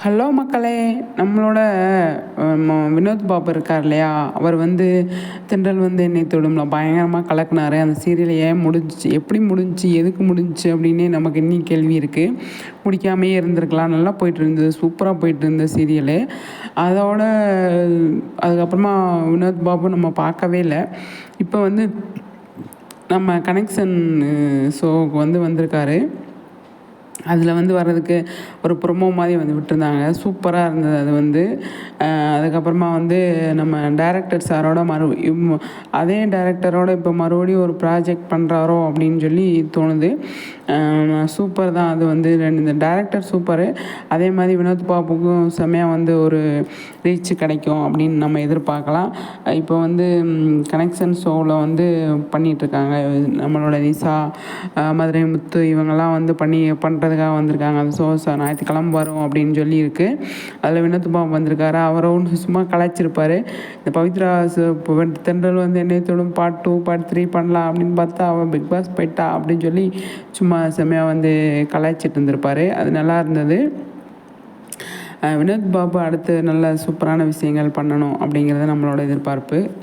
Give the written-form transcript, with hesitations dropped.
Hello மக்களே! நம்மளோட வினோத் பாபு இருக்கார் இல்லையா? அவர் வந்து தென்றல் வந்து என்னை தொடும்ல பயங்கரமாக கலக்குனாரு. அந்த சீரியல் ஏன் முடிஞ்சுச்சு? எப்படி முடிஞ்சுச்சு? எதுக்கு முடிஞ்சுச்சு? அப்படின்னே நமக்கு இன்னும் கேள்வி இருக்குது. முடிக்காமயே இருந்திருக்கலாம். நல்லா போயிட்டுருந்தது. சூப்பராக போயிட்டுருந்த சீரியலு. அதோட அதுக்கப்புறமா வினோத் பாபு நம்ம பார்க்கவே இல்ல. இப்போ வந்து நம்ம கனெக்ஷன் ஷோவுக்கு வந்திருக்காரு. அதில் வந்து வர்றதுக்கு ஒரு ப்ரொமோ மாதிரி வந்து விட்டுருந்தாங்க. சூப்பராக இருந்தது அது வந்து. அதுக்கப்புறமா வந்து நம்ம டைரக்டர் சாரோட அதே டைரக்டரோட இப்போ மறுபடியும் ஒரு ப்ராஜெக்ட் பண்ணுறாரோ அப்படின்னு சொல்லி தோணுது. சூப்பர் தான் அது வந்து. இந்த டைரக்டர் சூப்பரு. அதே மாதிரி வினோத் பாபுக்கும் செம்மையாக வந்து ஒரு ரீச் கிடைக்கும் அப்படின்னு நம்ம எதிர்பார்க்கலாம். இப்போ வந்து கனெக்ஷன் ஷோவில் வந்து பண்ணிகிட்ருக்காங்க. நம்மளோட நிஷா, மதுரை முத்து இவங்கெல்லாம் வந்து பண்ணுறதுக்காக வந்திருக்காங்க. அந்த ஷோ ஞாயிற்றுக்கிழமை வரும் அப்படின்னு சொல்லியிருக்கு. அதில் வினோத் பாபு வந்திருக்காரு. அவரை ஒன்று சும்மா கலாய்ச்சிருப்பார். இந்த பவித்ரா தென்றல் வந்து என்னை தொடும் பார்ட் 2 பார்ட் 3 பண்ணலாம் அப்படின்னு பார்த்தா அவள் பிக் பாஸ் போயிட்டா அப்படின்னு சொல்லி சும்மா செம்மையாக வந்து கலாய்ச்சிட்டு இருந்திருப்பார். அது நல்லா இருந்தது. வினோத் பாபு அடுத்து நல்ல சூப்பரான விஷயங்கள் பண்ணணும் அப்படிங்கிறது நம்மளோட எதிர்பார்ப்பு.